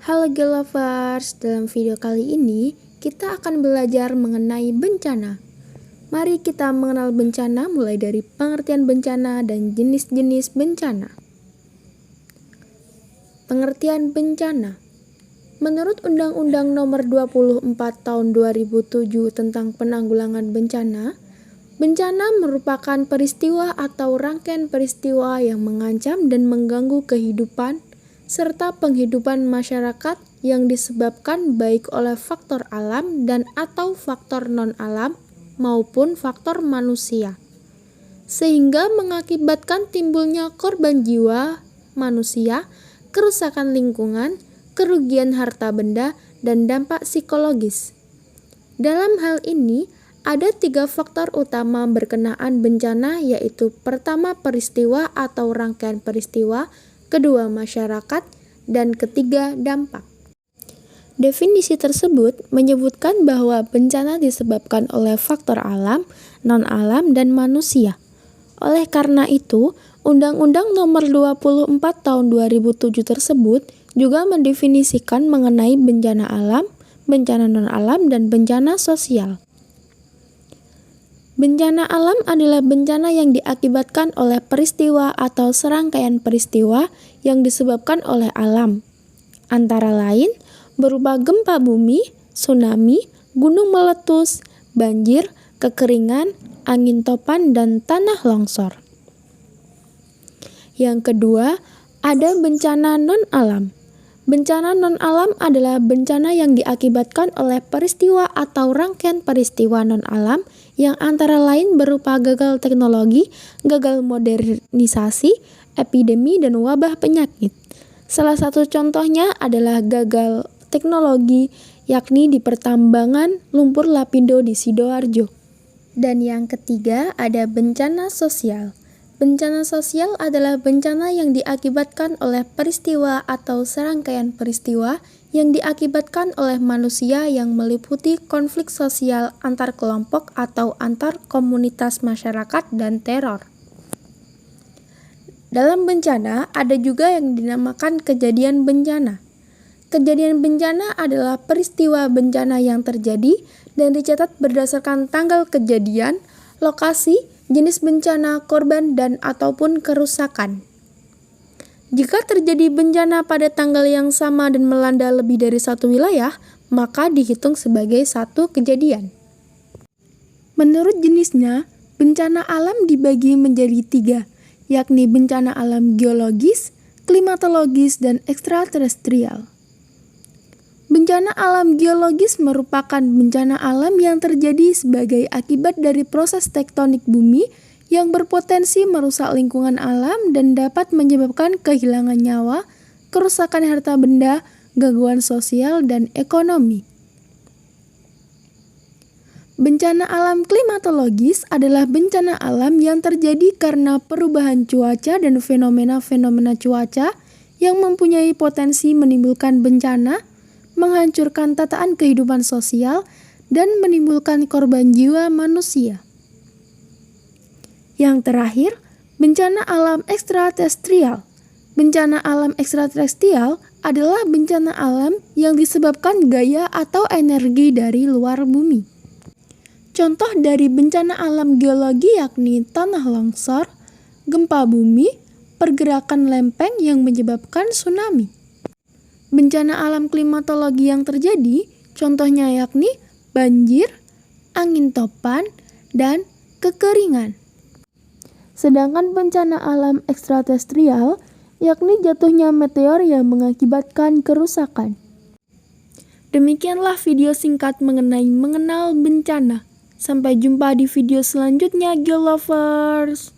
Halo Gelovers, dalam video kali ini kita akan belajar mengenai bencana. Mari kita mengenal bencana mulai dari pengertian bencana dan jenis-jenis bencana. Pengertian bencana. Menurut Undang-Undang Nomor 24 Tahun 2007 tentang Penanggulangan Bencana, bencana merupakan peristiwa atau rangkaian peristiwa yang mengancam dan mengganggu kehidupan serta penghidupan masyarakat yang disebabkan baik oleh faktor alam dan atau faktor non-alam maupun faktor manusia, sehingga mengakibatkan timbulnya korban jiwa manusia, kerusakan lingkungan, kerugian harta benda, dan dampak psikologis. Dalam hal ini, ada 3 faktor utama berkenaan bencana, yaitu pertama peristiwa atau rangkaian peristiwa, kedua masyarakat, dan ketiga dampak. Definisi tersebut menyebutkan bahwa bencana disebabkan oleh faktor alam, non-alam, dan manusia. Oleh karena itu, Undang-Undang Nomor 24 Tahun 2007 tersebut juga mendefinisikan mengenai bencana alam, bencana non-alam, dan bencana sosial. Bencana alam adalah bencana yang diakibatkan oleh peristiwa atau serangkaian peristiwa yang disebabkan oleh alam, antara lain berupa gempa bumi, tsunami, gunung meletus, banjir, kekeringan, angin topan, dan tanah longsor. Yang kedua, ada bencana non-alam. Bencana non-alam adalah bencana yang diakibatkan oleh peristiwa atau rangkaian peristiwa non-alam yang antara lain berupa gagal teknologi, gagal modernisasi, epidemi, dan wabah penyakit. Salah satu contohnya adalah gagal teknologi, yakni di pertambangan lumpur lapindo di Sidoarjo. Dan yang ketiga ada bencana sosial. Bencana sosial adalah bencana yang diakibatkan oleh peristiwa atau serangkaian peristiwa yang diakibatkan oleh manusia yang meliputi konflik sosial antar kelompok atau antar komunitas masyarakat dan teror. Dalam bencana ada juga yang dinamakan kejadian bencana. Kejadian bencana adalah peristiwa bencana yang terjadi dan dicatat berdasarkan tanggal kejadian, lokasi, jenis bencana, korban, dan ataupun kerusakan. Jika terjadi bencana pada tanggal yang sama dan melanda lebih dari satu wilayah, maka dihitung sebagai satu kejadian. Menurut jenisnya, bencana alam dibagi menjadi 3, yakni bencana alam geologis, klimatologis, dan ekstraterestrial. Bencana alam geologis merupakan bencana alam yang terjadi sebagai akibat dari proses tektonik bumi yang berpotensi merusak lingkungan alam dan dapat menyebabkan kehilangan nyawa, kerusakan harta benda, gangguan sosial, dan ekonomi. Bencana alam klimatologis adalah bencana alam yang terjadi karena perubahan cuaca dan fenomena-fenomena cuaca yang mempunyai potensi menimbulkan bencana, menghancurkan tataan kehidupan sosial, dan menimbulkan korban jiwa manusia. Yang terakhir, bencana alam ekstraterestrial. Bencana alam ekstraterestrial adalah bencana alam yang disebabkan gaya atau energi dari luar bumi. Contoh dari bencana alam geologi yakni tanah longsor, gempa bumi, pergerakan lempeng yang menyebabkan tsunami. Bencana alam klimatologi yang terjadi, contohnya yakni banjir, angin topan, dan kekeringan. Sedangkan bencana alam ekstraterestrial, yakni jatuhnya meteor yang mengakibatkan kerusakan. Demikianlah video singkat mengenal bencana. Sampai jumpa di video selanjutnya, Geolovers!